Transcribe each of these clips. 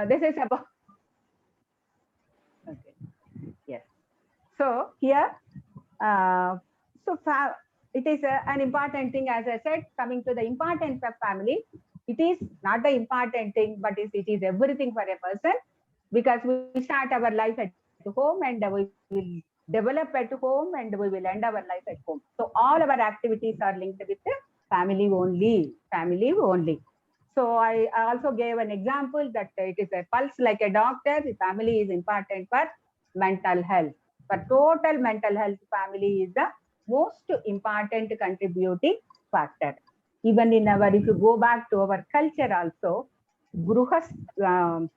this is about, okay, yes. So here, uh, so it is an important thing, as I said, coming to the importance of family. It is not the important thing, but it is everything for a person, because we start our life at home and we will develop at home and we will end our life at home. So all our activities are linked with the family only. So I also gave an example that it is a pulse like a doctor. The family is important for mental health. For total mental health, family is the most important contributing factor. Even in our, if you go back to our culture also, Gruhas, um,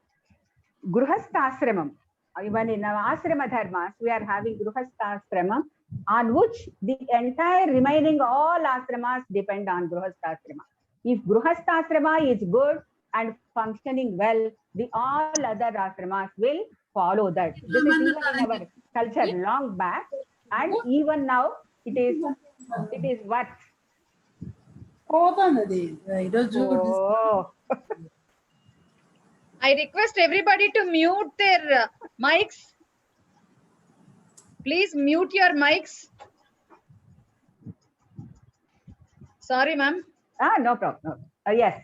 Gruhasthashramam, even in our ashrama dharmas, we are having Gruhasthashramam, on which the entire remaining all ashramas depend on Gruhasthashrama. If Gruhasthashrama is good and functioning well, the all other ashramas will follow that. This is even in our culture long back, and even now it is what? Oh, I request everybody to mute their mics. Please mute your mics. Sorry, ma'am. no problem. No. Yes.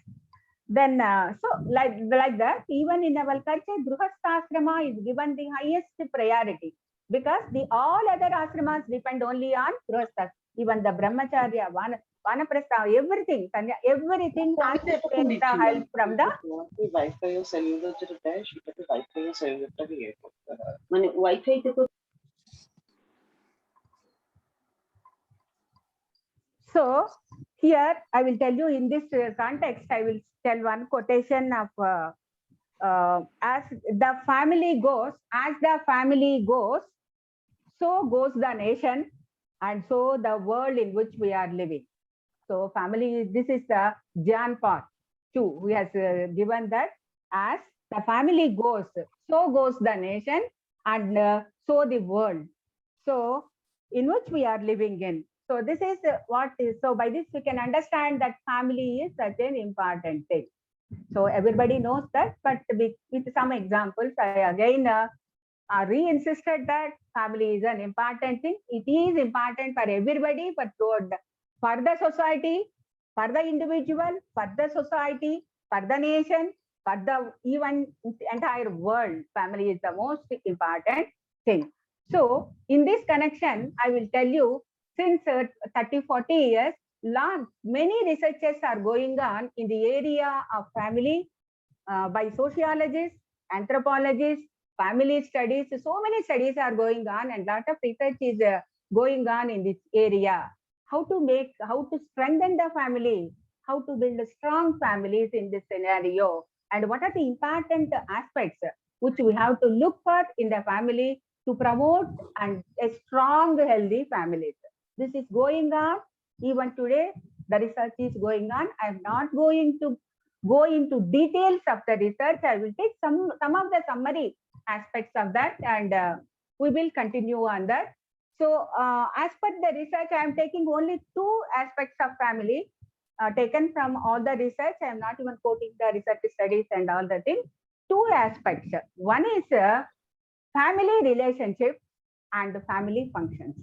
Then, so like that, even in our culture, Gruhasthashrama is given the highest priority, because the all other ashramas depend only on Gruhasthas. Even the Brahmacharya, Vanaprastha, everything has to take the help from the Wi-Fi cellular Wi-Fi So here I will tell you in this context, I will tell one quotation of as the family goes, so goes the nation, and so the world in which we are living. So family, this is the John part 2. He has given that as the family goes, so goes the nation, and so the world. So in which we are living in. So this is what is, so by this we can understand that family is such an important thing. So everybody knows that, but with some examples, I again re-insisted that family is an important thing. It is important for everybody, for the society, for the individual, for the society, for the nation, for the even entire world. Family is the most important thing. So in this connection, I will tell you, since 30-40 years, many researches are going on in the area of family by sociologists, anthropologists, family studies. So many studies are going on, and lot of research is going on in this area. How to strengthen the family, how to build strong families in this scenario, and what are the important aspects which we have to look for in the family to promote and a strong, healthy families. This is going on even today. The research is going on. I am not going to go into details of the research. I will take some of the summary aspects of that, and we will continue on that. So as per the research, I am taking only 2 aspects of family taken from all the research. I am not even quoting the research studies and all the things. 2 aspects. One is family relationship and family functions.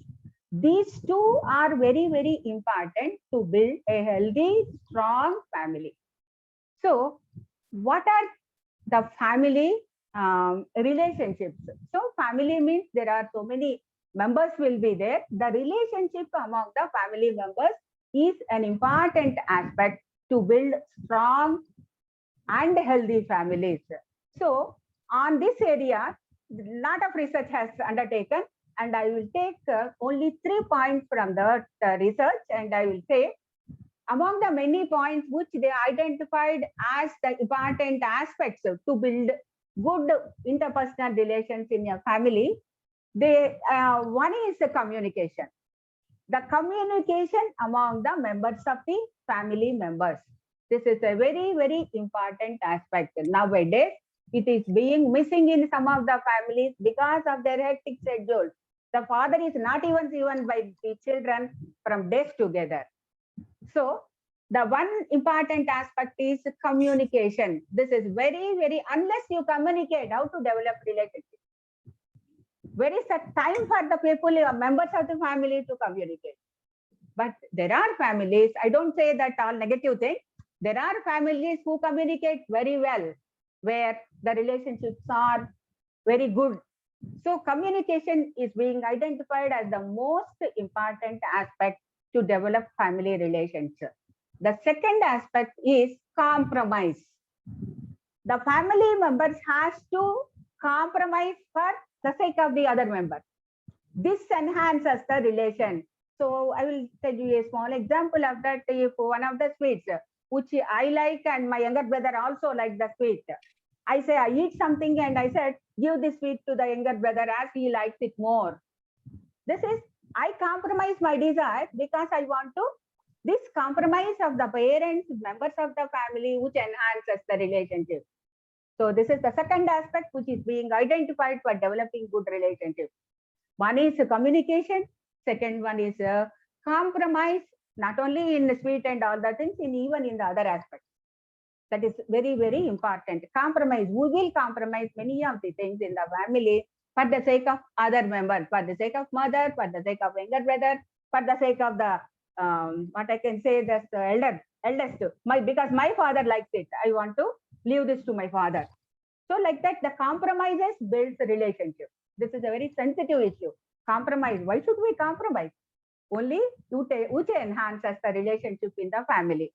These 2 are very, very important to build a healthy, strong family. So what are the family relationships? So family means there are so many members will be there. The relationship among the family members is an important aspect to build strong and healthy families. So on this area, lot of research has undertaken, and I will take only 3 points from the research, and I will say among the many points which they identified as the important aspects to build good interpersonal relations in your family, one is the communication. The communication among the members of the family members. This is a very, very important aspect. Nowadays, it is being missing in some of the families because of their hectic schedules. The father is not even by the children from days together. So the one important aspect is communication. This is very, very, unless you communicate, how to develop relationship. Where is the time for the people, members of the family to communicate? But there are families, I don't say that all negative thing. There are families who communicate very well, where the relationships are very good. So communication is being identified as the most important aspect to develop family relationship. The second aspect is compromise. The family members has to compromise for the sake of the other member. This enhances the relation. So I will tell you a small example of that. If one of the sweets which I like and my younger brother also like the sweet, I say I eat something and I said give this sweet to the younger brother as he likes it more. This is, I compromise my desire because I want to, this compromise of the parents, members of the family, which enhances the relationship. So this is the second aspect which is being identified for developing good relationship. One is communication. Second one is compromise, not only in the sweet and all the things, even in the other aspects. That is very, very important. Compromise. We will compromise many of the things in the family for the sake of other members, for the sake of mother, for the sake of younger brother, for the sake of the what I can say, that's the eldest. Because my father likes it, I want to leave this to my father. So like that, the compromises builds the relationship. This is a very sensitive issue. Compromise. Why should we compromise? Only which enhances the relationship in the family.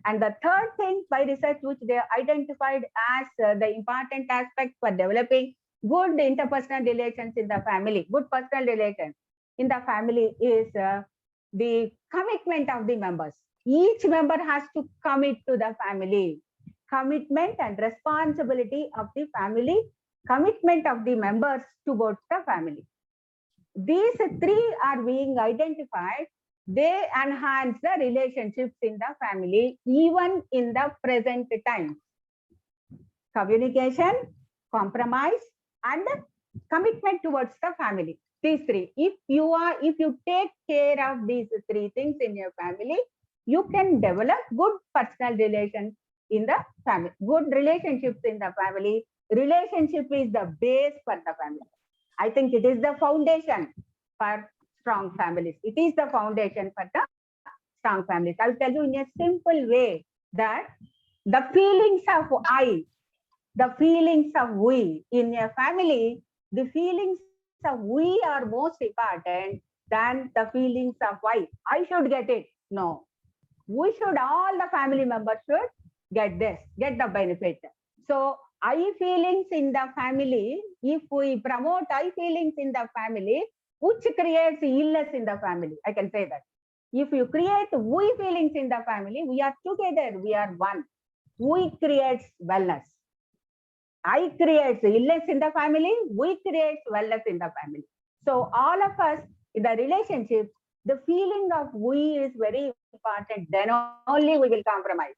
And the third thing by research which they identified as the important aspect for developing good interpersonal relations in the family, good personal relations in the family is the commitment of the members. Each member has to commit to the family. Commitment and responsibility of the family, commitment of the members towards the family. These three are being identified. They enhance the relationships in the family, even in the present time. Communication, compromise, and commitment towards the family. These three. If you take care of these three things in your family, you can develop good personal relations in the family, good relationships in the family. Relationship is the base for the family. I think it is the foundation for strong families. It is the foundation for the strong families. I'll tell you in a simple way that the feelings of I, the feelings of we in a family, the feelings of we are most important than the feelings of I. I should get it. No. We should, all the family members should get this, get the benefit. So I feelings in the family, if we promote I feelings in the family, which creates illness in the family, I can say that. If you create we feelings in the family, we are together, we are one. We creates wellness. I creates illness in the family, we creates wellness in the family. So all of us in the relationship, the feeling of we is very important. Then only we will compromise.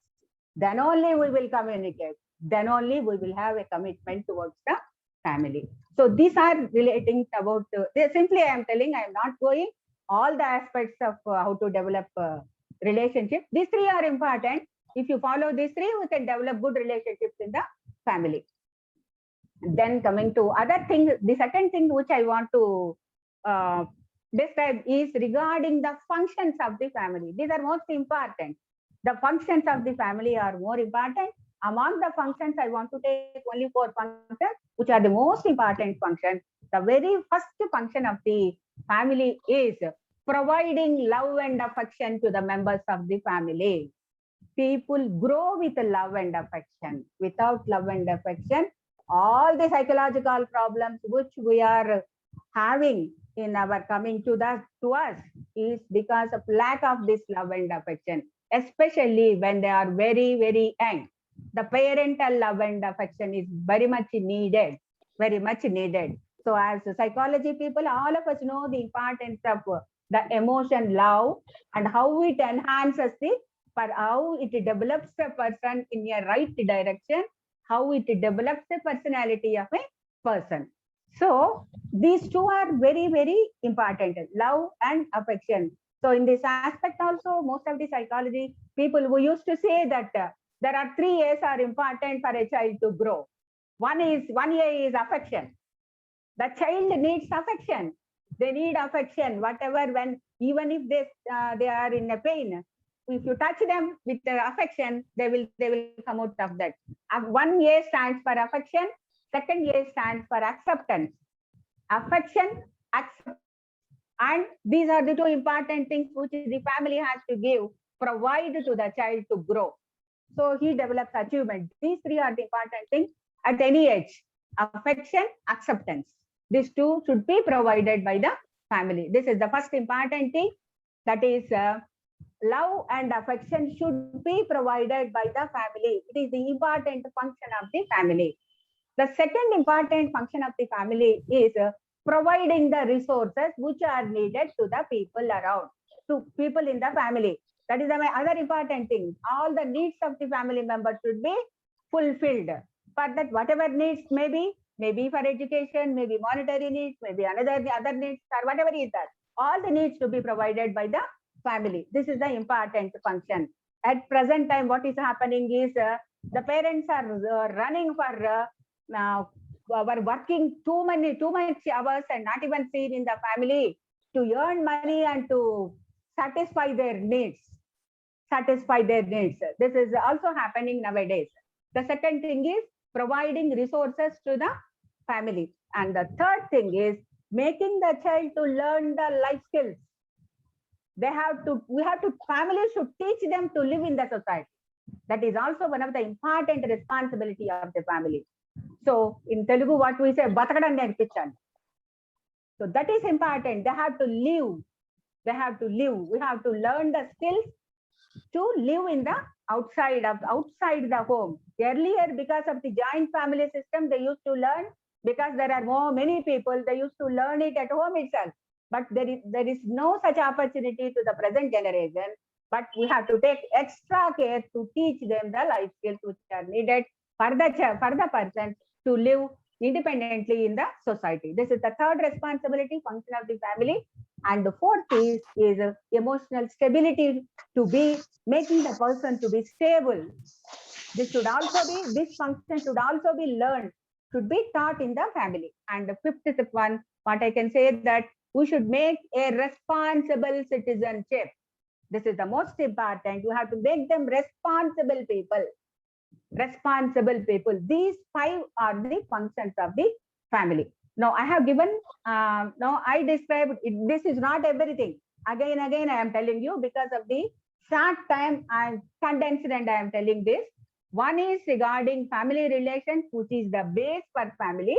Then only we will communicate. Then only we will have a commitment towards the family. So these are relating about, simply I am telling, I am not going all the aspects of how to develop relationship. These three are important. If you follow these three, we can develop good relationships in the family. Then coming to other things, the second thing which I want to describe is regarding the functions of the family. These are most important. The functions of the family are more important. Among the functions, I want to take only 4 functions, which are the most important functions. The very first function of the family is providing love and affection to the members of the family. People grow with love and affection. Without love and affection, all the psychological problems which we are having in our coming to us is because of lack of this love and affection, especially when they are very, very young. The parental love and affection is very much needed, very much needed. So as psychology people, all of us know the importance of the emotion love and how it enhances how it develops a person in a right direction, how it develops the personality of a person. So these two are very, very important, love and affection. So in this aspect also, most of the psychology people who used to say that there are 3 A's are important for a child to grow. One A is affection. The child needs affection. They need affection, whatever, when, even if they are in a pain, if you touch them with affection, they will come out of that. 1 A stands for affection. Second A stands for acceptance. Affection, acceptance. And these are the two important things which the family has to give, provide to the child to grow. So he develops achievement. These 3 are the important things at any age. Affection, acceptance. These 2 should be provided by the family. This is the first important thing. That is, love and affection should be provided by the family. It is the important function of the family. The second important function of the family is providing the resources which are needed to the people around, to people in the family. That is the other important thing. All the needs of the family members should be fulfilled. For that, whatever needs maybe for education, maybe monetary needs, maybe the other needs, or whatever is that, all the needs to be provided by the family. This is the important function. At present time, what is happening is the parents are running for were working too much hours and not even seen in the family to earn money and to satisfy their needs. This is also happening nowadays. The second thing is providing resources to the family. And the third thing is making the child to learn the life skills. Family should teach them to live in the society. That is also one of the important responsibility of the family. So in Telugu, what we say, batakadam nerpichali. So that is important. They have to live. We have to learn the skills to live in the outside the home. Earlier, because of the joint family system, they used to learn, because there are many people, they used to learn it at home itself. But there is no such opportunity to the present generation. But we have to take extra care to teach them the life skills which are needed for the person to live independently in the society. This is the third responsibility function of the family. And the fourth is emotional stability, to be making the person to be stable. This function should also be learned, should be taught in the family. And the fifth one, what I can say, that we should make a responsible citizenship. This is the most important. You have to make them responsible people. These 5 are the functions of the family. Now I have given, now I described it. This is not everything. Again, I am telling you, because of the short time I am condensed and I am telling this. One is regarding family relations, which is the base for family.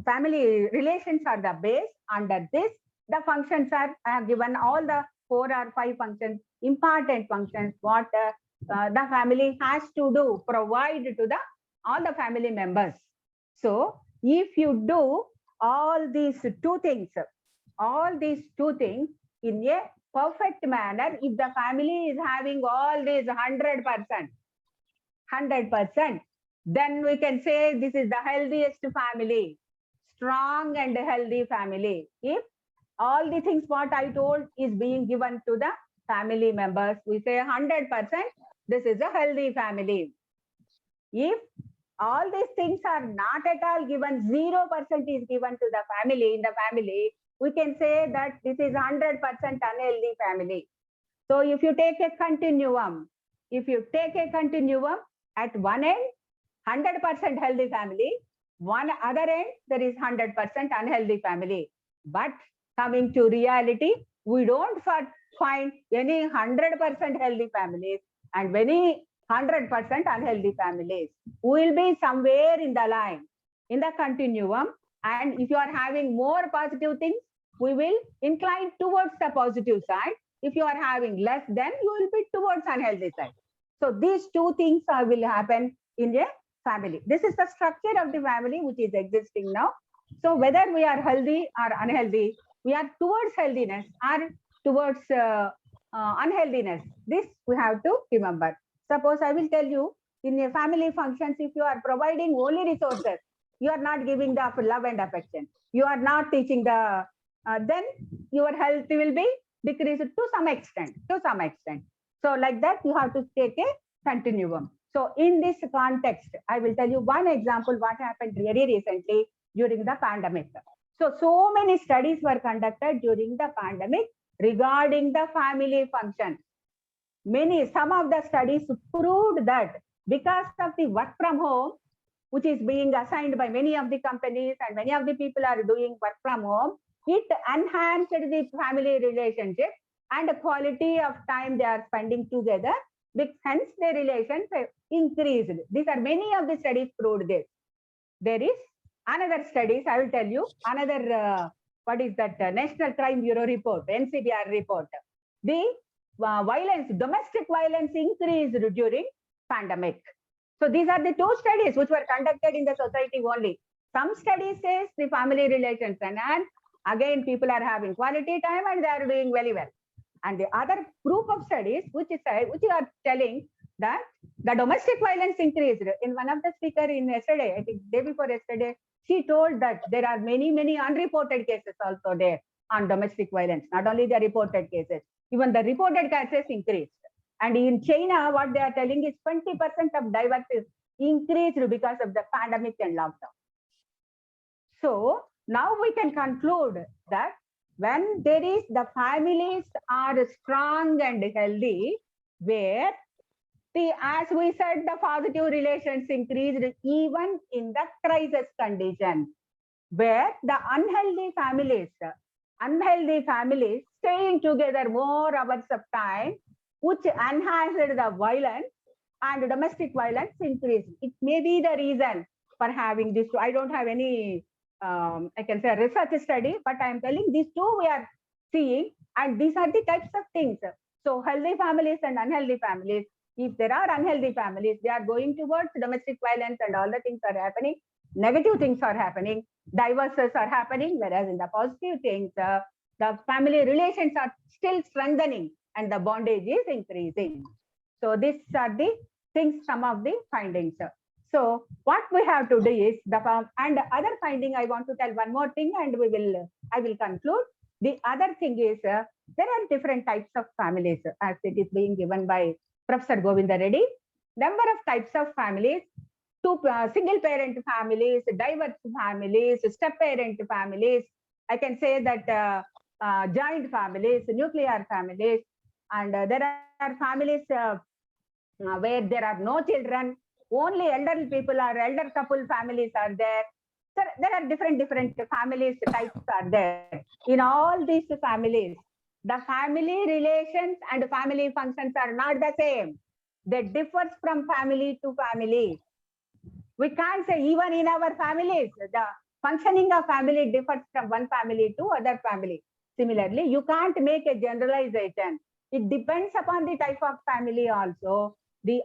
Family relations are the base. Under this, the functions are, I have given all the 4 or 5 functions, important functions, what the family has to do, provide to all the family members. So if you do all these two things in a perfect manner, if the family is having all these 100%, then we can say this is the healthiest family, strong and healthy family. If all the things what I told is being given to the family members, we say 100%, this is a healthy family. If all these things are not at all given, 0% is given to the family, in the family, we can say that this is 100% unhealthy family. So if you take a continuum, at one end, 100% healthy family, one other end, there is 100% unhealthy family. But coming to reality, we don't find any 100% healthy families and many 100% unhealthy families. We will be somewhere in the line, in the continuum. And if you are having more positive things, we will incline towards the positive side. If you are having less, then you will be towards unhealthy side. So these two things will happen in a family. This is the structure of the family which is existing now. So whether we are healthy or unhealthy, we are towards healthiness or towards unhealthiness. This we have to remember. Suppose I will tell you, in a family functions, if you are providing only resources, you are not giving the love and affection, you are not teaching the, then your health will be decreased to some extent, So like that, you have to take a continuum. So in this context, I will tell you one example what happened very recently during the pandemic. So many studies were conducted during the pandemic regarding the family function. Some of the studies proved that because of the work from home, which is being assigned by many of the companies and many of the people are doing work from home, it enhanced the family relationship and the quality of time they are spending together. Hence, their relations increased. These are many of the studies proved this. There is another studies, I will tell you, another, what is that, National Crime Bureau report, NCBR report. The domestic violence increased during pandemic. So these are the two studies which were conducted in the society only. Some studies says the family relations and again people are having quality time and they are doing very well. And the other group of studies which are telling that the domestic violence increased. In one of the speaker in yesterday, I think day before yesterday, she told that there are many unreported cases also there on domestic violence. Not only the reported cases, even the reported cases increased. And in China, what they are telling is 20% of divorces increased because of the pandemic and lockdown. So now we can conclude that when there is the families are strong and healthy, where as we said, the positive relations increased even in the crisis condition, where the unhealthy families staying together more hours of time, which enhanced the violence and domestic violence increased. It may be the reason for having this. I don't have any, I can say, research study, but I'm telling these two we are seeing, and these are the types of things. So healthy families and unhealthy families. If there are unhealthy families, they are going towards domestic violence and all the things are happening. Negative things are happening. Divorces are happening, whereas in the positive things, the family relations are still strengthening and the bondage is increasing. So these are the things, some of the findings. So what we have to do is and the other finding, I want to tell one more thing and I will conclude. The other thing is there are different types of families as it is being given by Professor Govinda Reddy. Number of types of families: single parent families, diverse families, step parent families. I can say that joint families, nuclear families, and there are families where there are no children, only elderly people or elder couple families are there. So there are different families types are there. In all these families, the family relations and family functions are not the same. They differ from family to family. We can't say even in our families, the functioning of family differs from one family to other family. Similarly, you can't make a generalization. It depends upon the type of family also.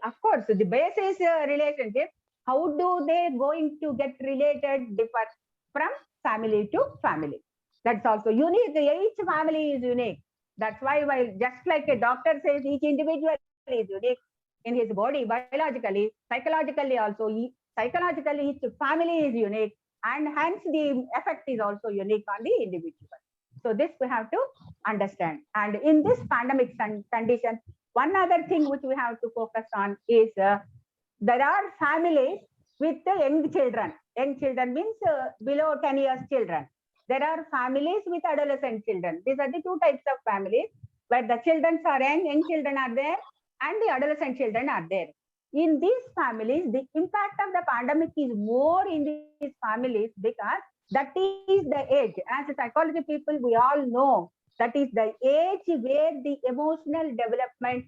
Of course, the basis relationship, how do they going to get related differs from family to family. That's also unique. Each family is unique. That's why just like a doctor says, each individual is unique in his body, biologically, psychologically also. Psychologically, each family is unique, and hence the effect is also unique on the individual. So this we have to understand. And in this pandemic condition, one other thing which we have to focus on is there are families with the young children. Young children means below 10 years children. There are families with adolescent children. These are the two types of families where the children are young children are there, and the adolescent children are there. In these families, the impact of the pandemic is more in these families because that is the age. As a psychology people, we all know that is the age where the emotional development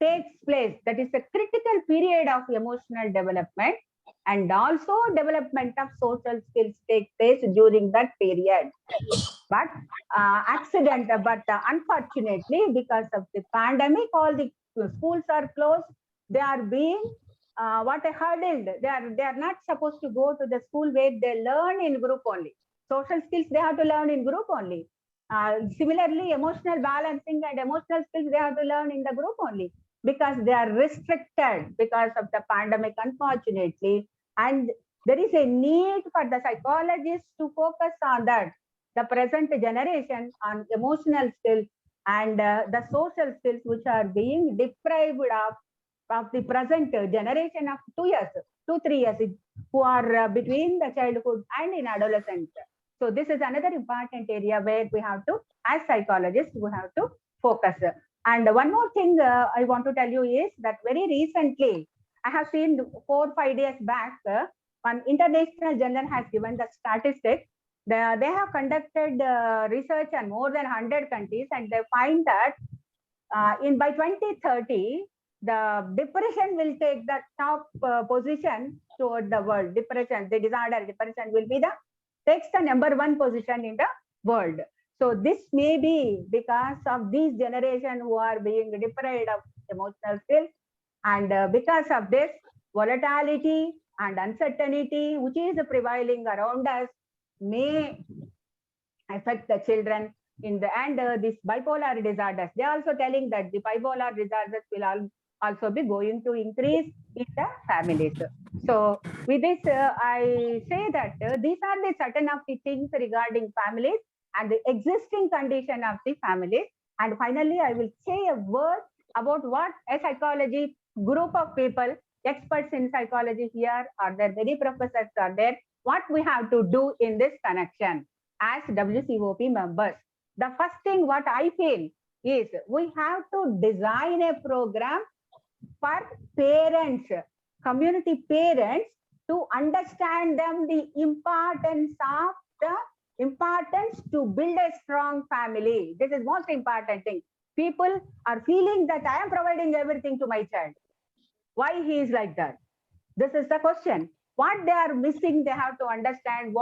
takes place. That is a critical period of emotional development, and also development of social skills take place during that period. But unfortunately, because of the pandemic, all the schools are closed. They are being hurdled. They are not supposed to go to the school where they learn in group only. Social skills they have to learn in group only. Similarly, emotional balancing and emotional skills they have to learn in the group only, because they are restricted because of the pandemic, unfortunately. And there is a need for the psychologists to focus on that, the present generation, on emotional skills and the social skills which are being deprived of the present generation of 2 years, 2-3 years, who are between the childhood and in adolescence. So this is another important area where we have to, as psychologists, we have to focus. And one more thing I want to tell you is that very recently, I have seen 4-5 days back, one international journal has given the statistics. They have conducted research on more than 100 countries, and they find that by 2030, the depression will take the top position toward the world. Depression, the disorder, depression will be takes the #1 position in the world. So this may be because of these generation who are being deprived of emotional skills, and because of this volatility and uncertainty which is prevailing around us may affect the children in the end. This bipolar disorders, they are also telling that the bipolar disorders will also be going to increase in the families. So with this, I say that these are the certain of the things regarding families and the existing condition of the families. And finally, I will say a word about what a psychology group of people, experts in psychology here, are there many professors are there, what we have to do in this connection as WCOP members. The first thing what I feel is we have to design a program for parents, community parents, to understand them the importance to build a strong family. This is most important thing. People are feeling that I am providing everything to my child. Why he is like that? This is the question. What they are missing, they have to understand.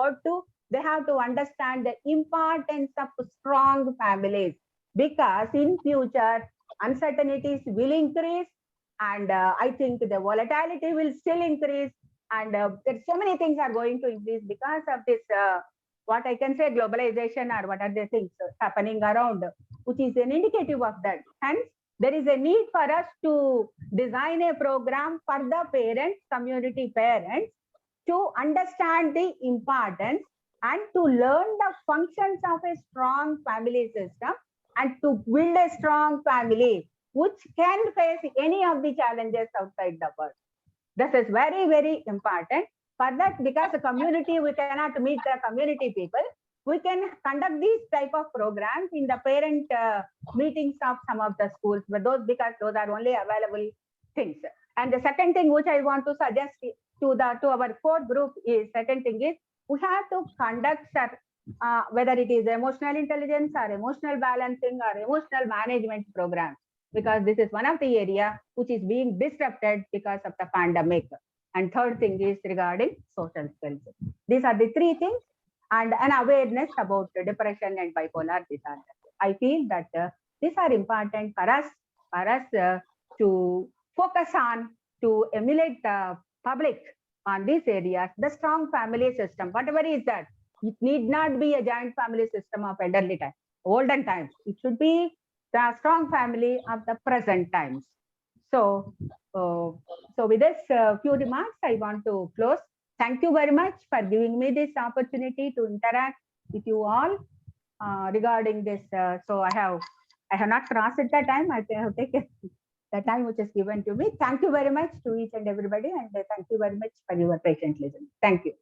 They have to understand the importance of strong families, because in future uncertainties will increase, and I think the volatility will still increase, and there's so many things are going to increase because of this what I can say globalization, or what are the things happening around, which is an indicative of that. Hence, there is a need for us to design a program for the parents, community parents, to understand the importance and to learn the functions of a strong family system, and to build a strong family which can face any of the challenges outside the world. This is very, very important. For that, because the community, we cannot meet the community people, we can conduct these type of programs in the parent meetings of some of the schools, but because those are only available things. And the second thing which I want to suggest to our core group is, second thing is, we have to conduct whether it is emotional intelligence or emotional balancing or emotional management programs, because this is one of the area which is being disrupted because of the pandemic. And third thing is regarding social skills. These are the three things, and an awareness about depression and bipolar disorder. I feel that these are important for us to focus on, to emulate the public on these areas. The strong family system, whatever is that, it need not be a giant family system of elderly time, olden times. It should be the strong family of the present times. So with this few remarks, I want to close. Thank you very much for giving me this opportunity to interact with you all regarding this. So I have not crossed the time. I have taken the time which is given to me. Thank you very much to each and everybody, and thank you very much for your patient listening. Thank you.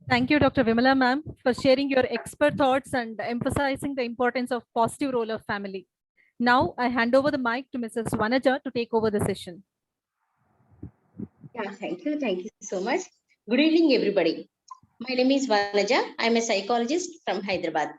Thank you, Dr. Vimala ma'am, for sharing your expert thoughts and emphasizing the importance of positive role of family. Now I hand over the mic to Mrs. Vanaja to take over the session. Yeah, thank you. Thank you so much. Good evening, everybody. My name is Vanaja. I'm a psychologist from Hyderabad.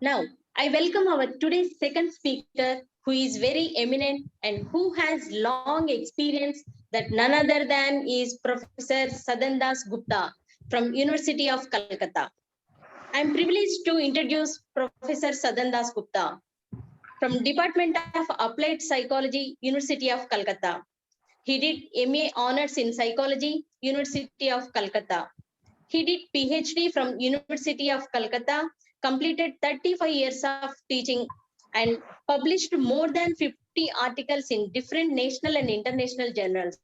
Now, I welcome our today's second speaker, who is very eminent and who has long experience, that none other than is Professor Sadan Das Gupta from University of Calcutta. I'm privileged to introduce Professor Sadan Das Gupta from Department of Applied Psychology, University of Calcutta. He did MA Honors in Psychology, University of Calcutta. He did PhD from University of Calcutta, completed 35 years of teaching, and published more than 50 articles in different national and international journals.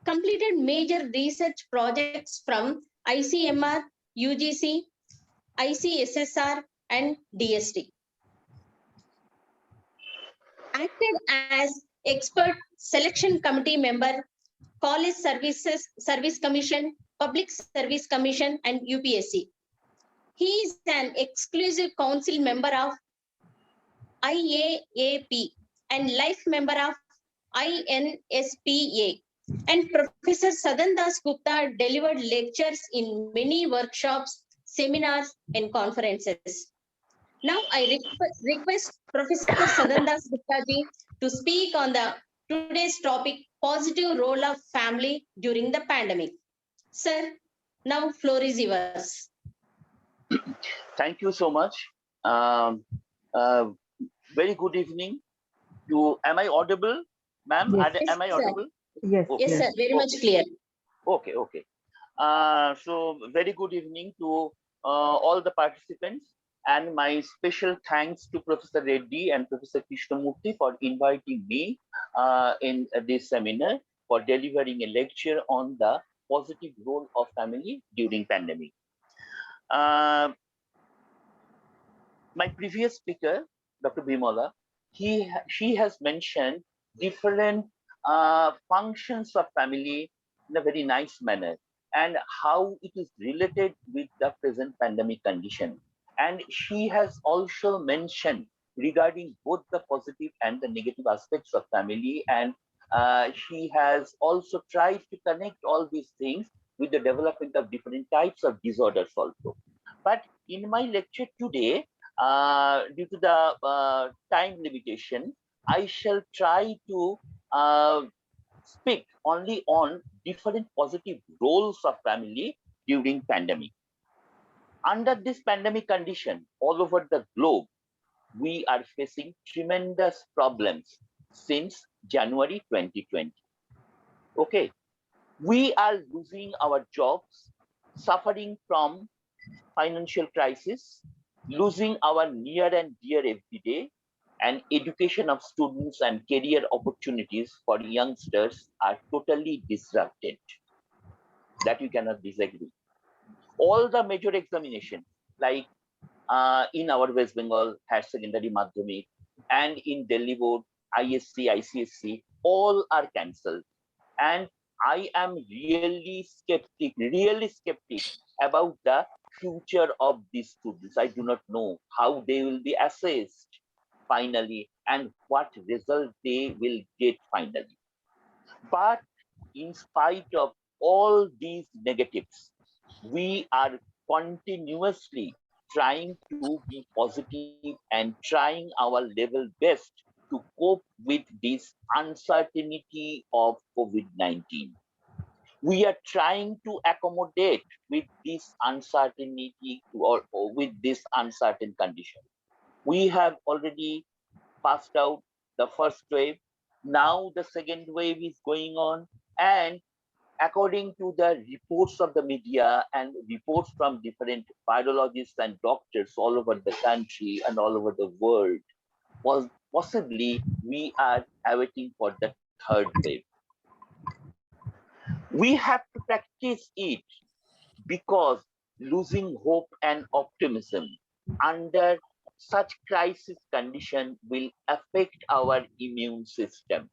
Completed major research projects from ICMR, UGC, ICSSR, and DST. Acted as expert selection committee member, College Service Commission, Public Service Commission, and UPSC. He is an exclusive council member of IAAP and life member of INSPA. And Professor Sadan Das Gupta delivered lectures in many workshops, seminars, and conferences. Now I request Professor Sadan Das Gupta ji to speak on the today's topic, positive role of family during the pandemic. Sir, now floor is yours. Thank you so much. Very good evening. Am I audible, ma'am? Yes. Am I Yes, sir. audible? Yes. Okay. Yes, sir, very much clear. Okay. So very good evening to all the participants, and my special thanks to Professor Reddy and Professor Krishnamurthy for inviting me in this seminar for delivering a lecture on the positive role of family during pandemic. My previous speaker, Dr. Bimala, she has mentioned different functions of family in a very nice manner and how it is related with the present pandemic condition. And she has also mentioned regarding both the positive and the negative aspects of family. And she has also tried to connect all these things with the development of different types of disorders also. But in my lecture today, due to the time limitation, I shall try to speak only on different positive roles of family during pandemic. Under this pandemic condition, all over the globe, we are facing tremendous problems since January 2020. Okay, we are losing our jobs, suffering from financial crisis, losing our near and dear every day, and education of students and career opportunities for youngsters are totally disrupted. That you cannot disagree. All the major examinations, like in our West Bengal higher secondary Madhyamik and in Delhi board, ISC, ICSC, all are cancelled. And I am really skeptic about the future of these students. I do not know how they will be assessed finally and what result they will get finally. But in spite of all these negatives, we are continuously trying to be positive and trying our level best to cope with this uncertainty of COVID-19. We are trying to accommodate with this uncertainty or with this uncertain condition. We have already passed out the first wave. Now the second wave is going on, and according to the reports of the media and reports from different virologists and doctors all over the country and all over the world, possibly we are awaiting for the third wave. We have to practice it because losing hope and optimism under such crisis condition will affect our immune system,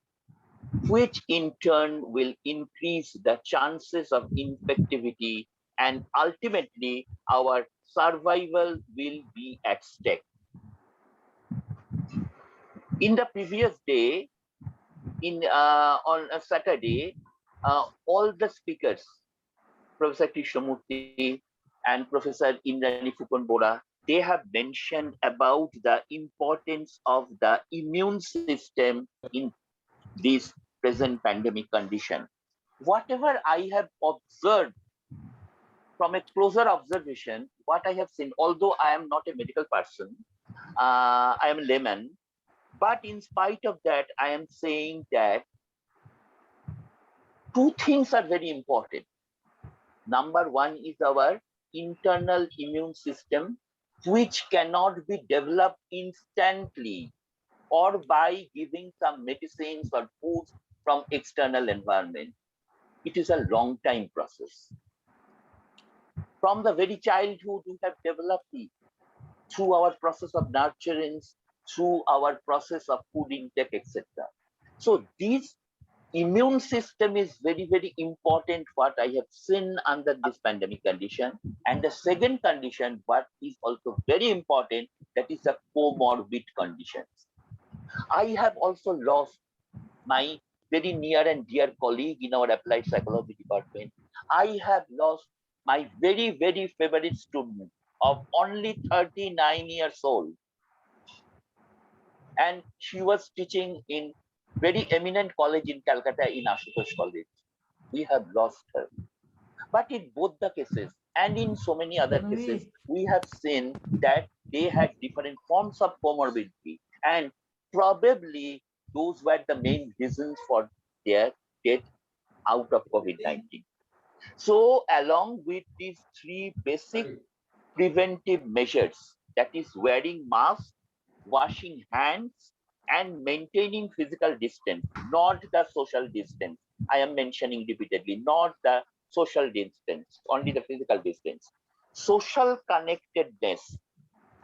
which in turn will increase the chances of infectivity, and ultimately our survival will be at stake. In the previous day, on a Saturday, all the speakers, Professor Krishnamurthy and Professor Indrani Phupon Bora, they have mentioned about the importance of the immune system in this present pandemic condition. Whatever I have observed from a closer observation, what I have seen, although I am not a medical person, I am a layman, but in spite of that, I am saying that two things are very important. Number one is our internal immune system, which cannot be developed instantly or by giving some medicines or foods from external environment. It is a long time process. From the very childhood, we have developed it through our process of nurturance, through our process of food intake, etc. So this immune system is very, very important, what I have seen under this pandemic condition. And the second condition, what is also very important, that is the comorbid conditions. I have also lost my very near and dear colleague in our applied psychology department. I have lost my very, very favorite student of only 39 years old. And she was teaching in very eminent college in Calcutta, in Ashutosh College. We have lost her. But in both the cases and in so many other cases, we have seen that they had different forms of comorbidity, and probably those were the main reasons for their death out of COVID-19. So along with these three basic preventive measures, that is wearing masks, washing hands, and maintaining physical distance, not the social distance. I am mentioning repeatedly, not the social distance, only the physical distance. Social connectedness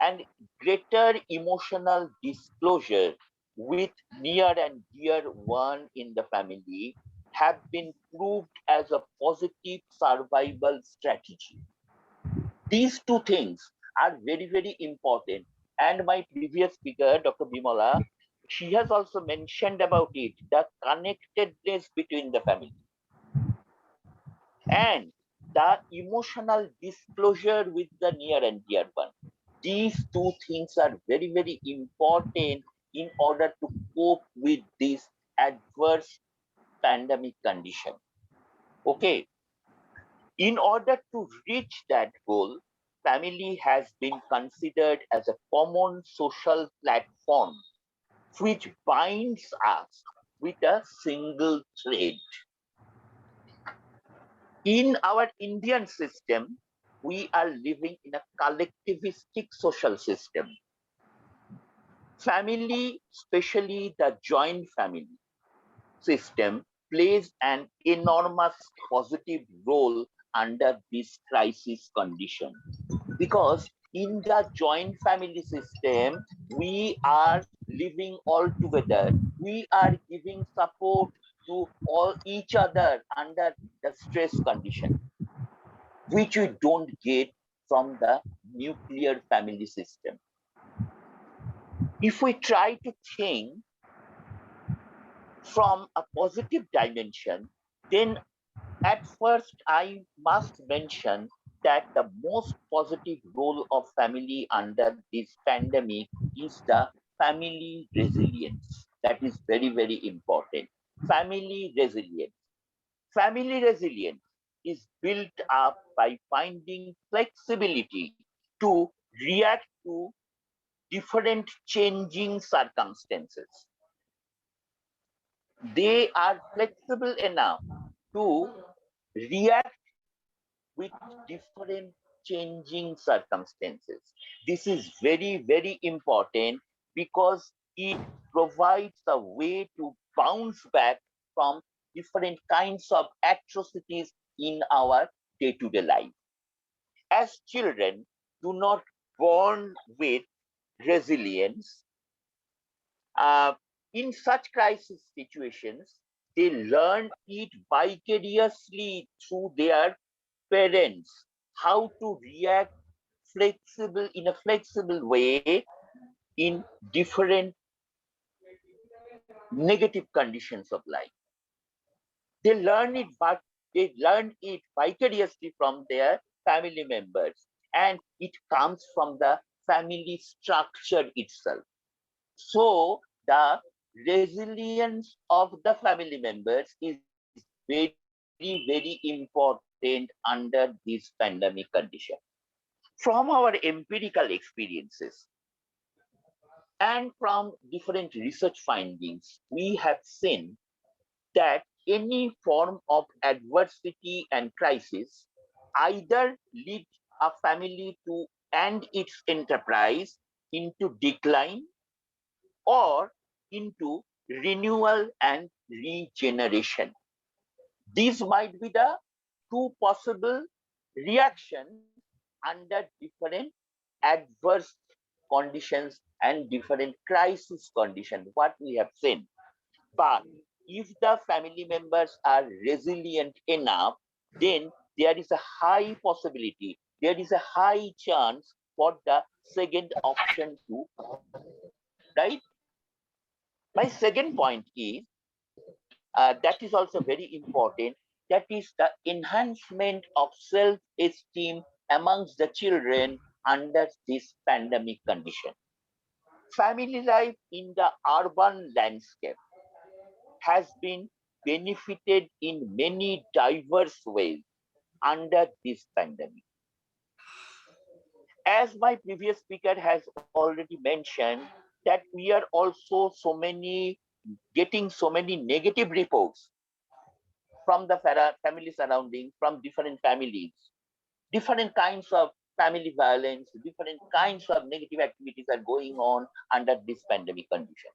and greater emotional disclosure with near and dear one in the family have been proved as a positive survival strategy. These two things are very, very important. And my previous speaker, Dr. Bimala, she has also mentioned about it, the connectedness between the family and the emotional disclosure with the near and dear one. These two things are very, very important in order to cope with this adverse pandemic condition. Okay. In order to reach that goal, family has been considered as a common social platform which binds us with a single thread. In our Indian system, we are living in a collectivistic social system. Family, especially the joint family system, plays an enormous positive role under this crisis condition, because in the joint family system, we are living all together. We are giving support to all each other under the stress condition, which we don't get from the nuclear family system. If we try to think from a positive dimension, then at first I must mention that the most positive role of family under this pandemic is the family resilience. That is very, very important. Family resilience. Family resilience is built up by finding flexibility to react to different changing circumstances. They are flexible enough to react with different changing circumstances. This is very, very important because it provides a way to bounce back from different kinds of atrocities in our day-to-day life. As children do not born with resilience, in such crisis situations, they learn it vicariously through their parents, how to react in a flexible way in different negative conditions of life. They learn it, but they learn it vicariously from their family members, and it comes from the family structure itself. So the resilience of the family members is very, very important under this pandemic condition. From our empirical experiences and from different research findings, we have seen that any form of adversity and crisis either lead a family to and its enterprise into decline or into renewal and regeneration. These might be the two possible reactions under different adverse conditions and different crisis conditions, what we have seen. But if the family members are resilient enough, then there is a high possibility, there is a high chance for the second option to, right? My second point is, that is also very important, that is the enhancement of self-esteem amongst the children under this pandemic condition. Family life in the urban landscape has been benefited in many diverse ways under this pandemic. As my previous speaker has already mentioned, that we are also getting so many negative reports from the family surrounding, from different families, different kinds of family violence, different kinds of negative activities are going on under this pandemic condition.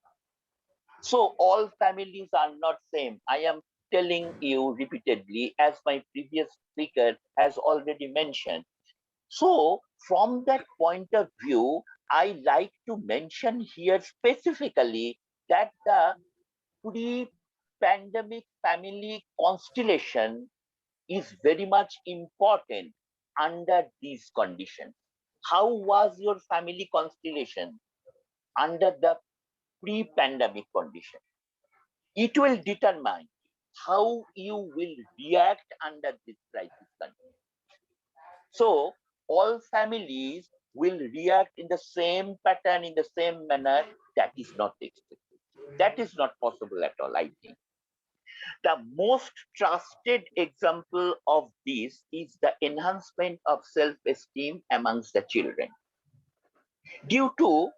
So all families are not same. I am telling you repeatedly, as my previous speaker has already mentioned. So from that point of view, I like to mention here specifically that the pre-pandemic family constellation is very much important under these conditions. How was your family constellation under the pre-pandemic condition? It will determine how you will react under this crisis condition. So all families will react in the same pattern, in the same manner. That is not expected. That is not possible at all, I think. The most trusted example of this is the enhancement of self-esteem amongst the children. Due to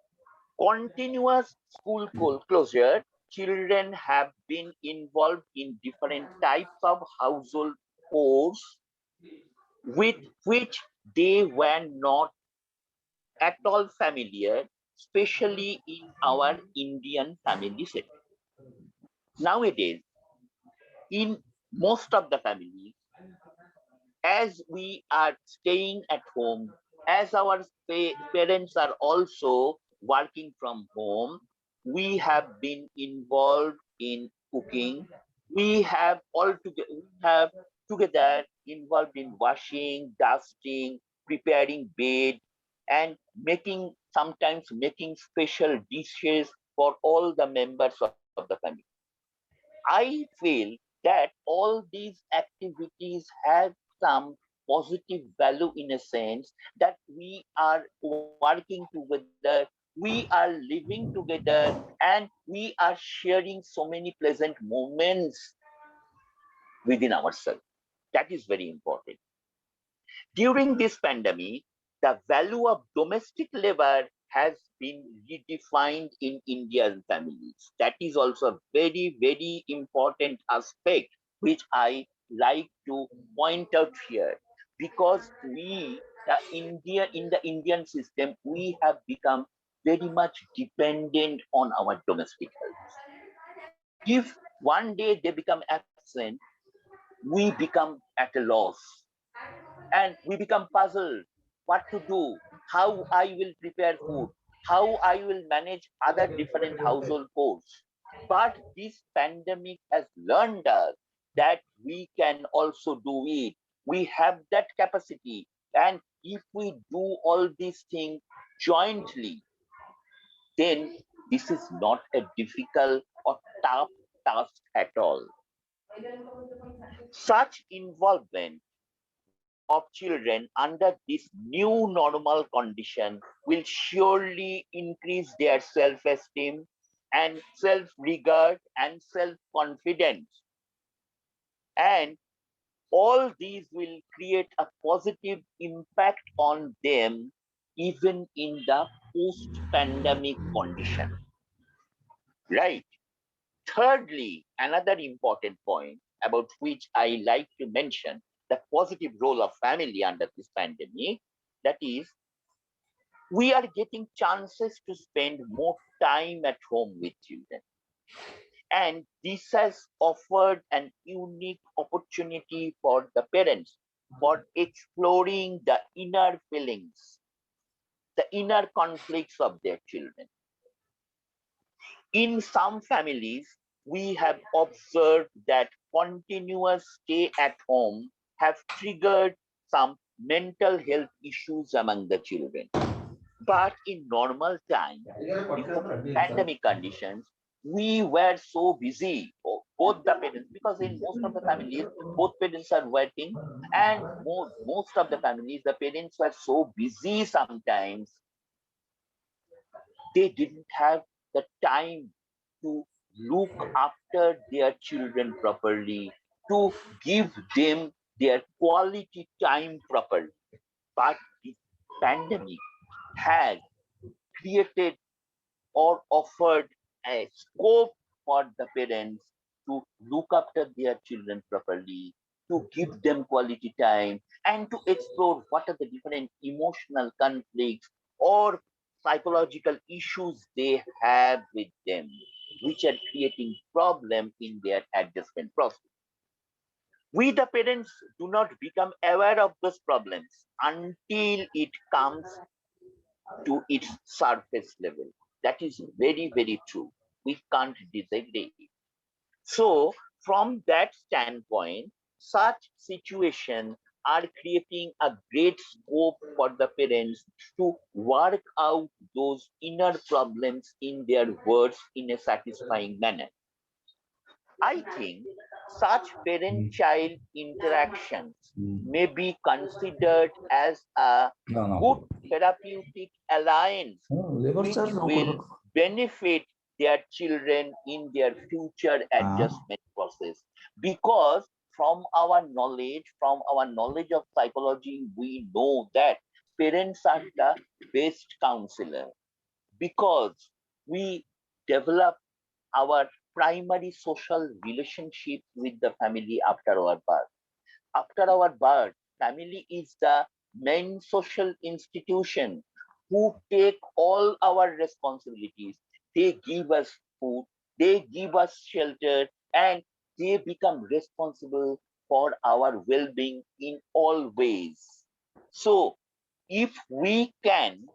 continuous school closure, children have been involved in different types of household chores with which they were not at all familiar, especially in our Indian family setting. Nowadays, in most of the families, as we are staying at home, as our parents are also working from home, we have been involved in cooking. We have together involved in washing, dusting, preparing bed, and sometimes making special dishes for all the members of the family. I feel that all these activities have some positive value in a sense that we are working together, we are living together, and we are sharing so many pleasant moments within ourselves. That is very important. During this pandemic, the value of domestic labor has been redefined in Indian families. That is also a very, very important aspect which I like to point out here, because in the Indian system, we have become very much dependent on our domestic help. If one day they become absent, we become at a loss and we become puzzled what to do, how I will prepare food, how I will manage other different household chores. But this pandemic has learned us that we can also do it. We have that capacity. And if we do all these things jointly, then this is not a difficult or tough task at all. Such involvement of children under this new normal condition will surely increase their self-esteem and self-regard and self-confidence. And all these will create a positive impact on them even in the post-pandemic condition. Right. Thirdly, another important point about which I like to mention the positive role of family under this pandemic, that is, we are getting chances to spend more time at home with children. And this has offered an unique opportunity for the parents for exploring the inner feelings, the inner conflicts of their children. In some families, we have observed that continuous stay at home have triggered some mental health issues among the children. But in normal time, before pandemic conditions, we were so busy, both the parents, because in most of the families, both parents are working, and most of the families, the parents were so busy sometimes, they didn't have the time to look after their children properly, to give them their quality time properly. But the pandemic has created or offered a scope for the parents to look after their children properly, to give them quality time, and to explore what are the different emotional conflicts or psychological issues they have with them, which are creating problem in their adjustment process. We, the parents, do not become aware of those problems until it comes to its surface level. That is very, very true. We can't disagree. So, from that standpoint, such situations are creating a great scope for the parents to work out those inner problems in their words in a satisfying manner. I think such parent-child interactions may be considered as a good therapeutic alliance which will benefit their children in their future adjustment process. Because from our knowledge of psychology, we know that parents are the best counselor, because we develop our primary social relationship with the family after our birth. After our birth, family is the main social institution who take all our responsibilities. They give us food, they give us shelter, and they become responsible for our well-being in all ways. So, if we can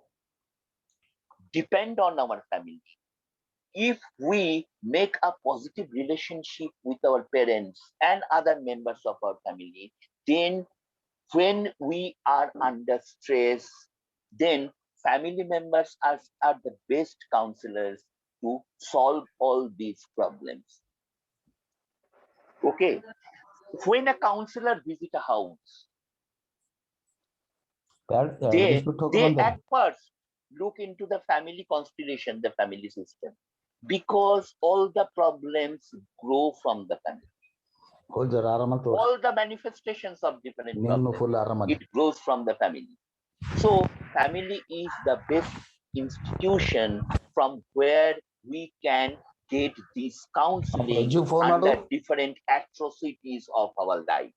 depend on our family, if we make a positive relationship with our parents and other members of our family, then when we are under stress, then family members are the best counselors to solve all these problems. Okay, when a counselor visits a house, they at first look into the family constellation, the family system, because all the problems grow from the family. All the manifestations of different problems, it grows from the family. So family is the best institution from where we can get this counseling under different atrocities of our life.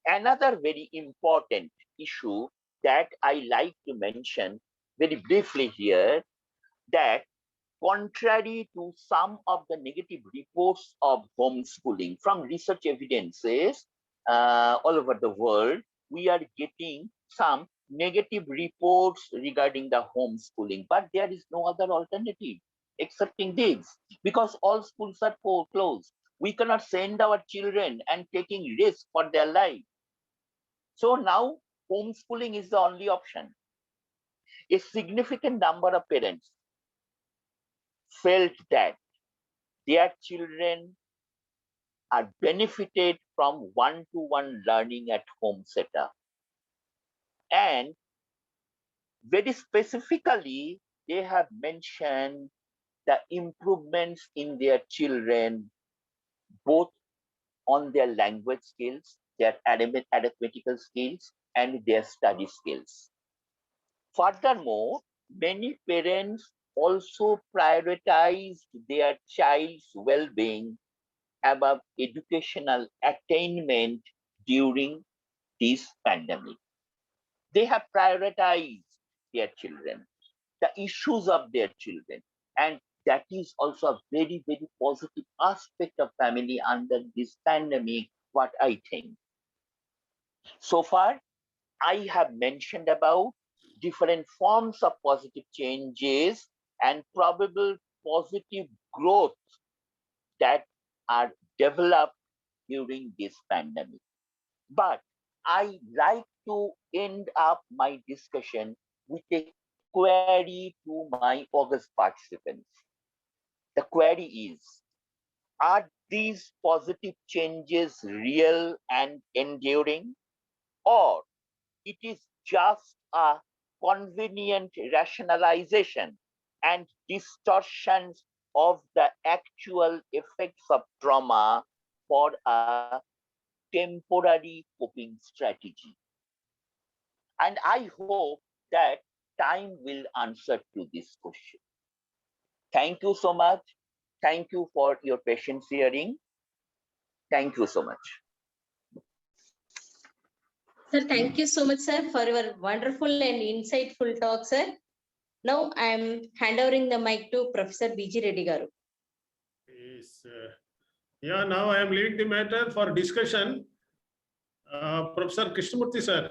Another very important issue that I like to mention very briefly here, that contrary to some of the negative reports of homeschooling from research evidences all over the world, we are getting some negative reports regarding the homeschooling, but there is no other alternative excepting this, because all schools are closed. We cannot send our children and taking risk for their life. So now homeschooling is the only option. A significant number of parents felt that their children are benefited from one-to-one learning at home setup. And very specifically, they have mentioned the improvements in their children, both on their language skills, their arithmetical skills, and their study skills. Furthermore, many parents also prioritized their child's well-being above educational attainment during this pandemic. They have prioritized their children, the issues of their children, and that is also a very, very positive aspect of family under this pandemic, what I think. So far, I have mentioned about different forms of positive changes and probable positive growth that are developed during this pandemic. But I like to end up my discussion with a query to my August participants. The query is, are these positive changes real and enduring, or it is just a convenient rationalization and distortions of the actual effects of trauma for a temporary coping strategy? And I hope that time will answer to this question. Thank you so much. Thank you for your patience hearing. Thank you so much. Sir, thank you so much, sir, for your wonderful and insightful talk, sir. Now I am handovering the mic to Professor B.G. Reddy Garu. Yes. Yeah, now I am leaving the matter for discussion. Professor Krishnamurthy, sir.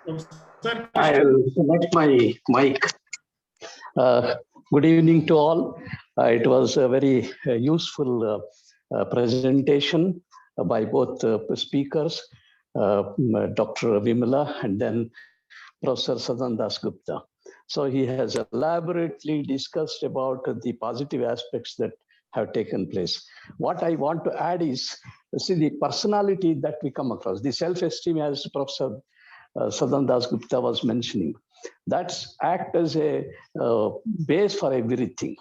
Professor I'll select my mic. Good evening to all. It was a very useful presentation by both speakers, Dr. Vimala and then Professor Sadan Dasgupta. So he has elaborately discussed about the positive aspects that have taken place. What I want to add is, see, the personality that we come across, the self-esteem, as Professor Sadan Dasgupta was mentioning, that's act as a base for everything.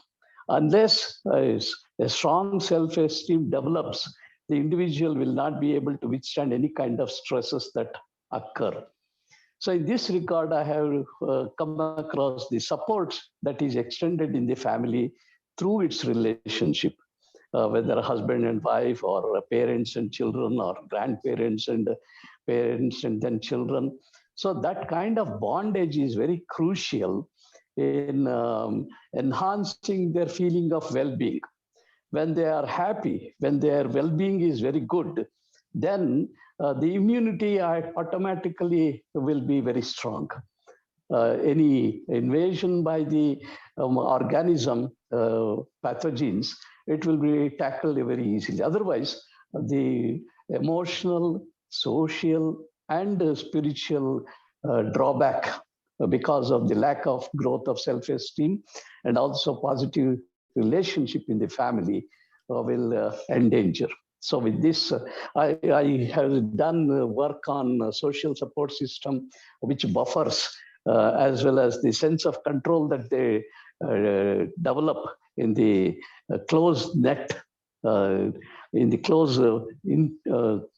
Unless a strong self-esteem develops, the individual will not be able to withstand any kind of stresses that occur. So in this regard, I have come across the support that is extended in the family through its relationship, whether husband and wife, or parents and children, or grandparents and parents and then children. So that kind of bondage is very crucial in enhancing their feeling of well-being. When they are happy, when their well-being is very good, then the immunity automatically will be very strong. Any invasion by the organism, pathogens, it will be tackled very easily. Otherwise, the emotional, social, and spiritual drawback because of the lack of growth of self-esteem and also positive relationship in the family will endanger. So with this, I have done work on social support system, which buffers as well as the sense of control that they develop in the closed net, in the closed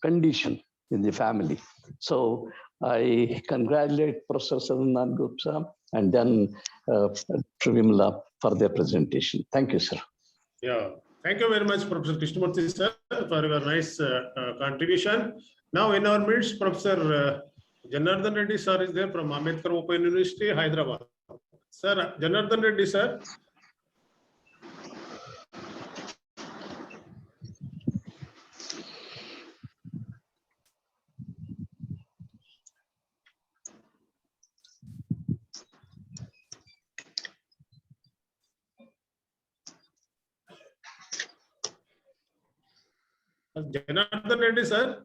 condition in the family. So I congratulate Professor Sadanand Gupta and then Vimala for their presentation. Thank you, sir. Yeah, thank you very much, Professor Krishnamurthy, sir, for your nice contribution. Now in our midst, Professor Janardhan Reddy, sir, is there from Ambedkar Open University, Hyderabad. Sir, Janardhan Reddy, sir. Janardhan Reddy, sir.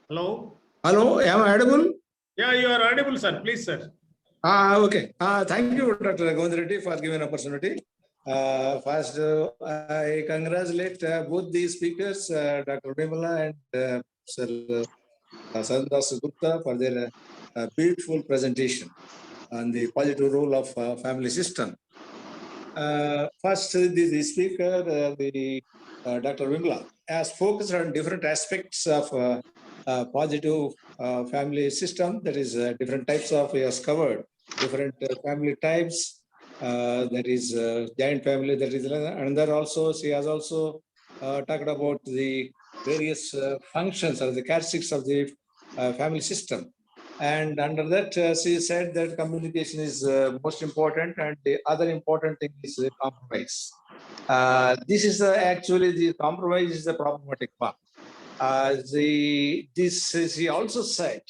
Hello. Hello, am I audible? Yeah, you are audible, sir. Please, sir. Okay. Thank you, Dr. Govindra Reddy, for giving an opportunity. First, I congratulate both the speakers, Dr. Vimala and Sir Sadan Dasgupta, for their beautiful presentation on the positive role of family system. First, the speaker, Dr. Vimala, has focused on different aspects of positive family system. That is different types of, he has covered different family types. That is joint family. That is another. Also, she has also talked about the various functions or the characteristics of the family system. And under that, she said that communication is most important, and the other important thing is compromise. This is actually the compromise is the problematic part. She also said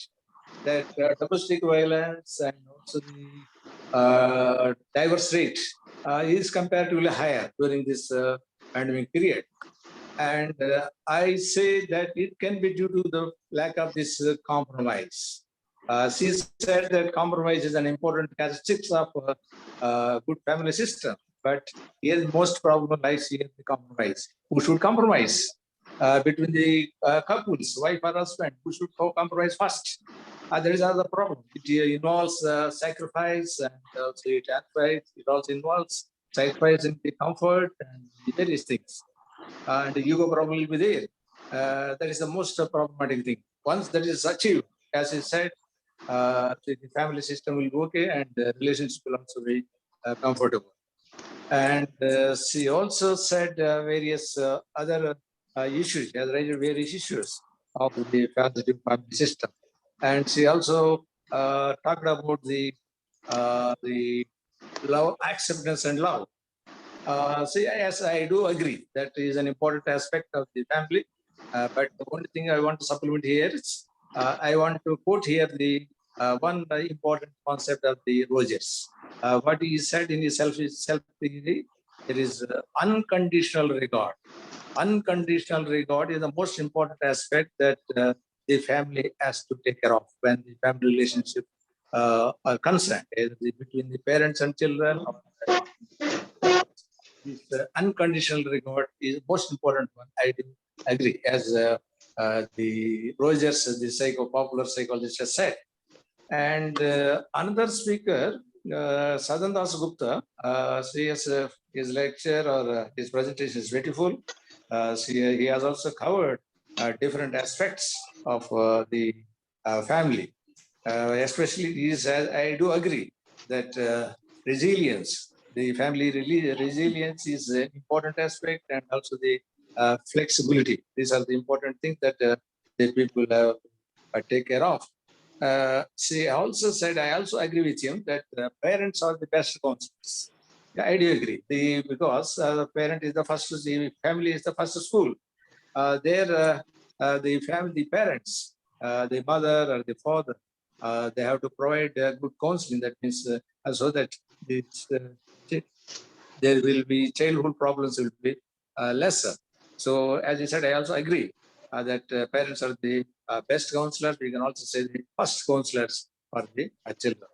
that domestic violence and also the divorce rate is comparatively higher during this pandemic period. And I say that it can be due to the lack of this compromise. She said that compromise is an important characteristic of good family system. But here most problem lies here in the compromise. Who should compromise between the couples, wife or husband? Who should compromise first? There is another problem. It involves sacrifice, and also it also involves sacrifice in the comfort and the various things. And the ego problem will be there. That is the most problematic thing. Once that is achieved, as I said, the family system will be okay, and the relationship will also be comfortable. And she also said various other issues, has raised various issues of the family system. And she also talked about the love, acceptance, and love. See, yes, I do agree that is an important aspect of the family. But the only thing I want to supplement here is I want to quote here the one important concept of the Rogers. What he said in his self theory, there is unconditional regard. Unconditional regard is the most important aspect that the family has to take care of when the family relationship are concerned, either between the parents and children. This unconditional regard is the most important one. I do agree, as the Rogers, the popular psychologist, has said. And another speaker, Sadhan Das Gupta, his lecture or his presentation is beautiful. He has also covered different aspects of the family. Especially, I do agree that resilience, the family resilience is an important aspect, and also the flexibility. These are the important things that the people take care of. She also said, I also agree with him that parents are the best counselors. Yeah, I do agree. Because the parent is the first, the family is the first school. The parents, the mother or the father, they have to provide good counseling. That means so that there will be childhood problems will be lesser. So, as you said, I also agree that parents are the best counselors. We can also say the first counselors for the children.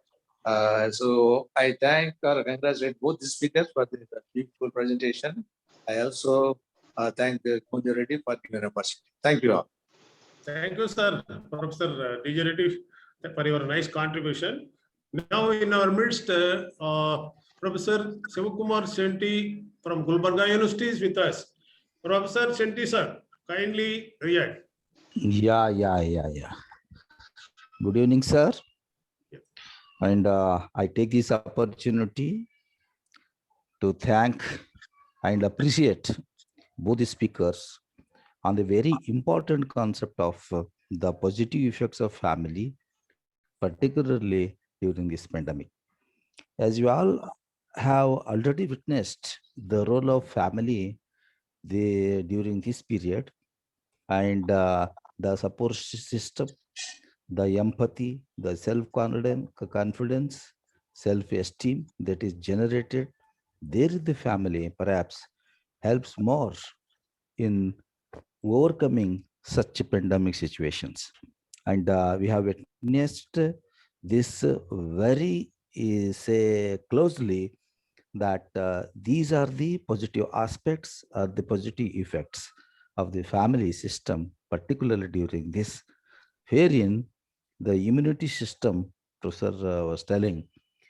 So, I thank or congratulate both the speakers for the beautiful presentation. I also thank Kunja Reddy for giving an opportunity. Thank you all. Thank you, sir, Professor DJ Reddy, for your nice contribution. Now, in our midst, Professor Sivakumar Senti from Gulbarga University is with us. Professor Senti, sir, kindly react. Yeah. Good evening, sir. Yes. And I take this opportunity to thank and appreciate both the speakers on the very important concept of the positive effects of family, particularly during this pandemic. As you all have already witnessed the role of family during this period, and the support system, the empathy, the self-confidence, self-esteem that is generated there in the family perhaps helps more in overcoming such pandemic situations. And we have witnessed this very closely, that these are the positive aspects or the positive effects of the family system, particularly during this, wherein the immunity system, Professor was telling,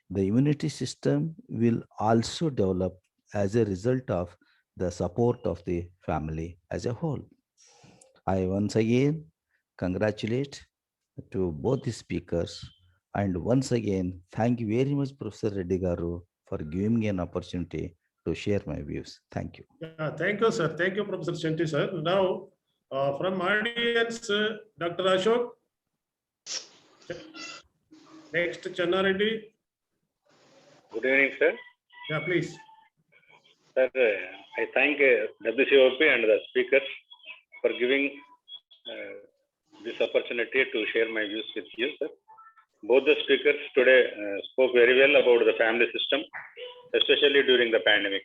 the immunity system will also develop as a result of the support of the family as a whole. I once again congratulate to both the speakers, and once again thank you very much, Professor Reddy Garu, for giving me an opportunity to share my views. Thank you. Yeah, thank you, sir. Thank you, Professor Senti, sir. Now, from audience, Dr. Ashok. Next, Channa Reddy. Good evening, sir. Yeah, please. Sir, I thank WCOP and the speakers for giving this opportunity to share my views with you, sir. Both the speakers today spoke very well about the family system, especially during the pandemic.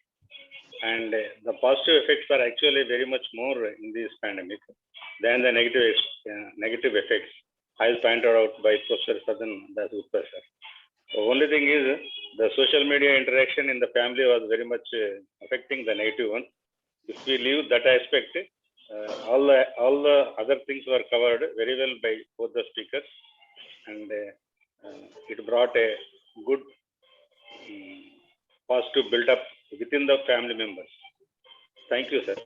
And the positive effects are actually very much more in this pandemic than the negative effects, as pointed out by Professor Sadan Das Gupta, sir. The only thing is the social media interaction in the family was very much affecting the negative one. If we leave that aspect, all the other things were covered very well by both the speakers, and it brought a good positive build-up within the family members. Thank you, sir.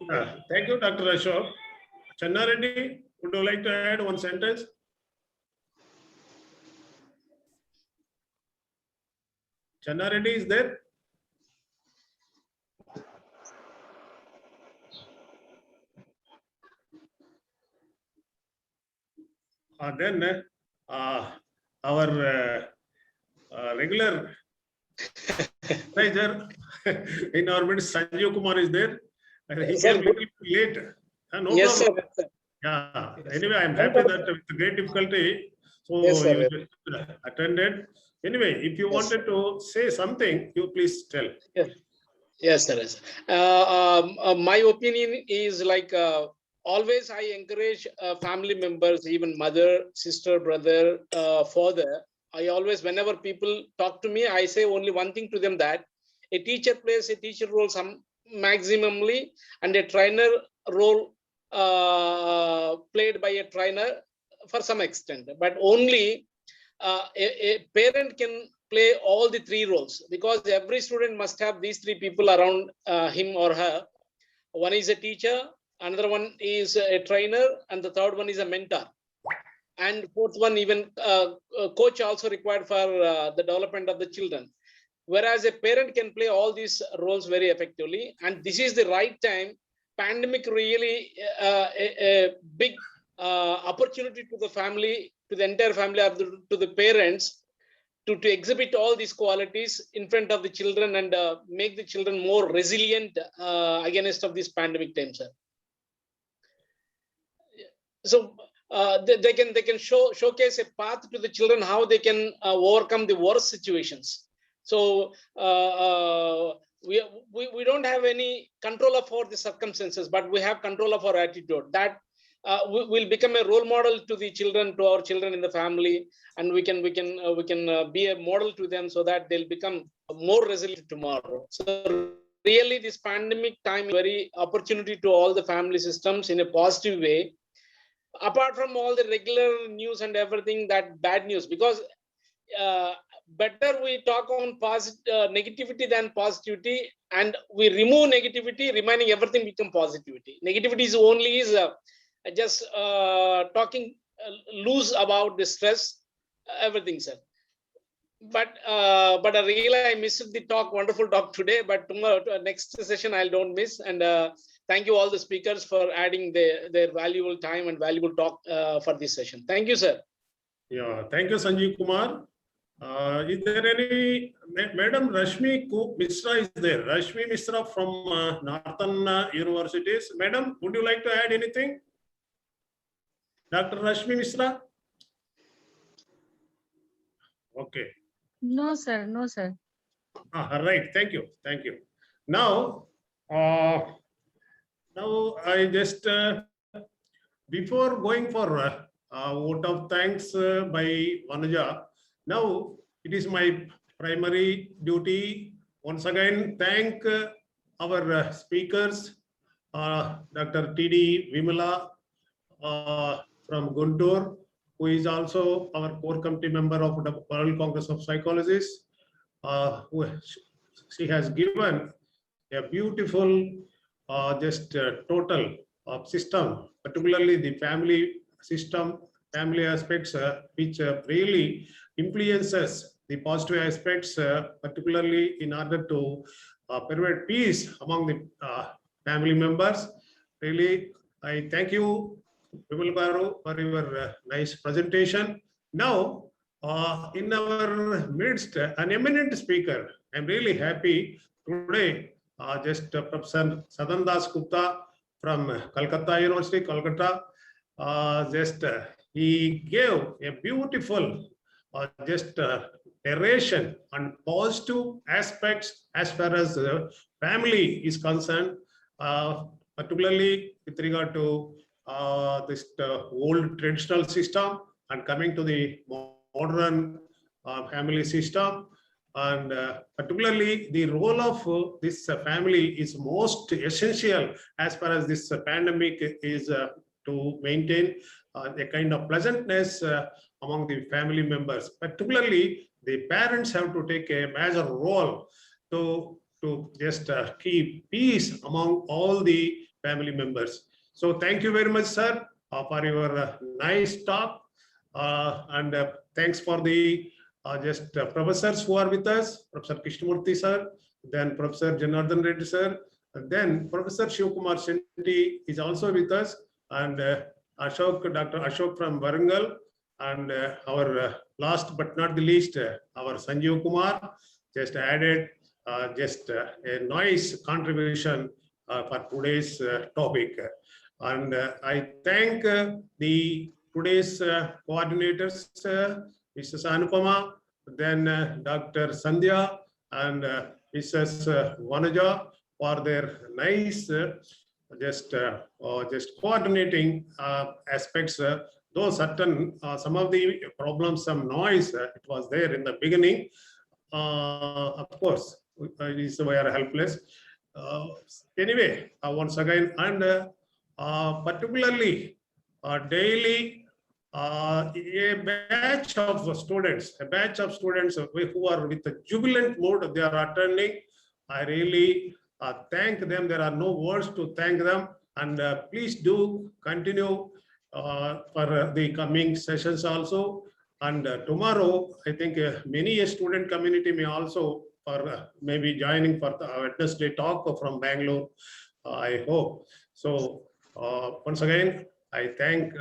Thank you, Dr. Ashok. Channa Reddy, would you like to add one sentence? Channa Reddy is there? Then our regular advisor in our midst, Sanjeev Kumar is there. He came a little late. No Yes, problem. sir. Yeah. Anyway, I'm happy that with great difficulty, so Yes, sir. you just attended. Anyway, if you wanted to say something, you please tell. Yes, sir. Yes. My opinion is like always I encourage family members, even mother, sister, brother, father. I always, whenever people talk to me, I say only one thing to them, that a teacher plays a teacher role some maximally, and a trainer role played by a trainer for some extent, but only a parent can play all the three roles, because every student must have these three people around him or her. One is a teacher, another one is a trainer, and the third one is a mentor. And fourth one, even coach also required for the development of the children. Whereas a parent can play all these roles very effectively. And this is the right time. Pandemic really a big opportunity to the family, to the entire family, or to the parents, to exhibit all these qualities in front of the children and make the children more resilient against of this pandemic time, sir. So they can showcase a path to the children how they can overcome the worst situations. So we don't have any control of all the circumstances, but we have control of our attitude. That will become a role model to the children, to our children in the family, and we can be a model to them, so that they'll become more resilient tomorrow. So really, this pandemic time is very opportunity to all the family systems in a positive way. Apart from all the regular news and everything, that bad news, because better we talk on negativity than positivity, and we remove negativity, remaining everything become positivity. Negativity is only just talking loose about the stress, everything, sir. But really I missed the talk, wonderful talk today, but tomorrow, next session I don't miss. And thank you all the speakers for adding their valuable time and valuable talk for this session. Thank you, sir. Yeah, thank you, Sanjeev Kumar. Is there any, Madam Rashmi Mishra is there? Rashmi Mishra from Northern Universities. Madam, would you like to add anything? Dr. Rashmi Mishra? Okay. No, sir. No, sir. All right. Thank you. Thank you. Now I just, before going for vote of thanks by Vanaja, now it is my primary duty once again thank our speakers, Dr. T.D. Vimala from Guntur, who is also our core committee member of the World Congress of Psychologists. She has given a beautiful total of system, particularly the family system, family aspects, which really influences the positive aspects, particularly in order to pervade peace among the family members. Really, I thank you, Vimal Garu, for your nice presentation. Now, in our midst, an eminent speaker. I'm really happy today. Professor Sadan Das Gupta from Calcutta University, Calcutta. he gave a beautiful narration on positive aspects as far as the family is concerned, particularly with regard to this old traditional system and coming to the modern family system. And particularly the role of this family is most essential as far as this pandemic is to maintain a kind of pleasantness among the family members. Particularly the parents have to take a major role to just keep peace among all the family members. So thank you very much, sir, for your nice talk. And thanks for the professors who are with us, Professor Krishnamurthy sir, then Professor Janardhan Reddy sir, and then Professor Shivkumar Shetty is also with us, and Ashok, Dr. Ashok from Warangal, and our last but not the least, our Sanjeev Kumar just added a nice contribution for today's topic. And I thank the today's coordinators, Mrs. Anupama, then Dr. Sandhya and Mrs. Vanaja for their nice just coordinating aspects. Though certain some of the problems, some noise it was there in the beginning. Of course, we are helpless. Anyway, once again, and particularly daily a batch of students who are with a jubilant mood, they are attending. I really thank them. There are no words to thank them, and please do continue for the coming sessions also. And tomorrow, I think many a student community may also maybe joining for the Wednesday talk from Bangalore, I hope. So once again, I thank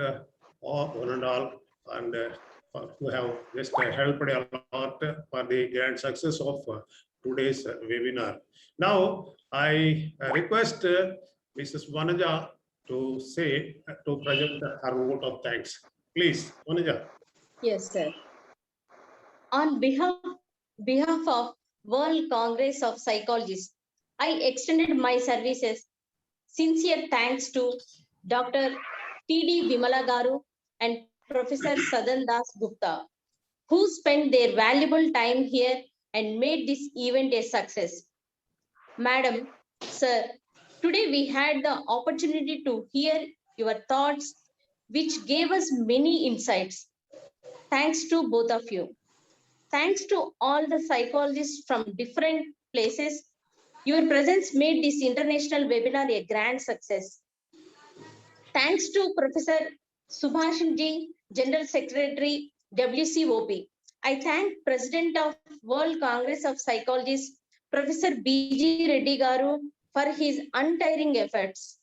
one and all, and who have just helped a lot for the grand success of today's webinar. Now, I request Mrs. Vanaja to present her vote of thanks. Please, Vanaja. Yes, sir. On behalf of World Congress of Psychologists, I extended my services. Sincere thanks to Dr. T.D. Vimala Garu and Professor Sadan Das Gupta, who spent their valuable time here and made this event a success. Madam, sir, today we had the opportunity to hear your thoughts, which gave us many insights. Thanks to both of you. Thanks to all the psychologists from different places. Your presence made this international webinar a grand success. Thanks to Professor Subhashan Ji, General Secretary, WCOP. I thank President of World Congress of Psychologists, Professor B.G. Reddy Garu, for his untiring efforts.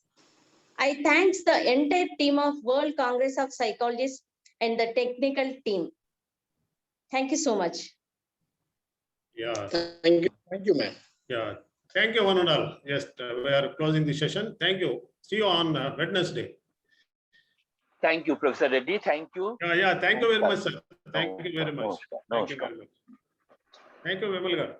I thank the entire team of World Congress of Psychologists and the technical team. Thank you so much. Yeah. Thank you, ma'am. Yeah. Thank you, one and all. Yes, we are closing the session. Thank you. See you on Wednesday. Thank you, Professor Reddy. Thank you. Yeah. Thank you very much, sir. Thank you very much. No, Thank you very much. Thank you, Vimal.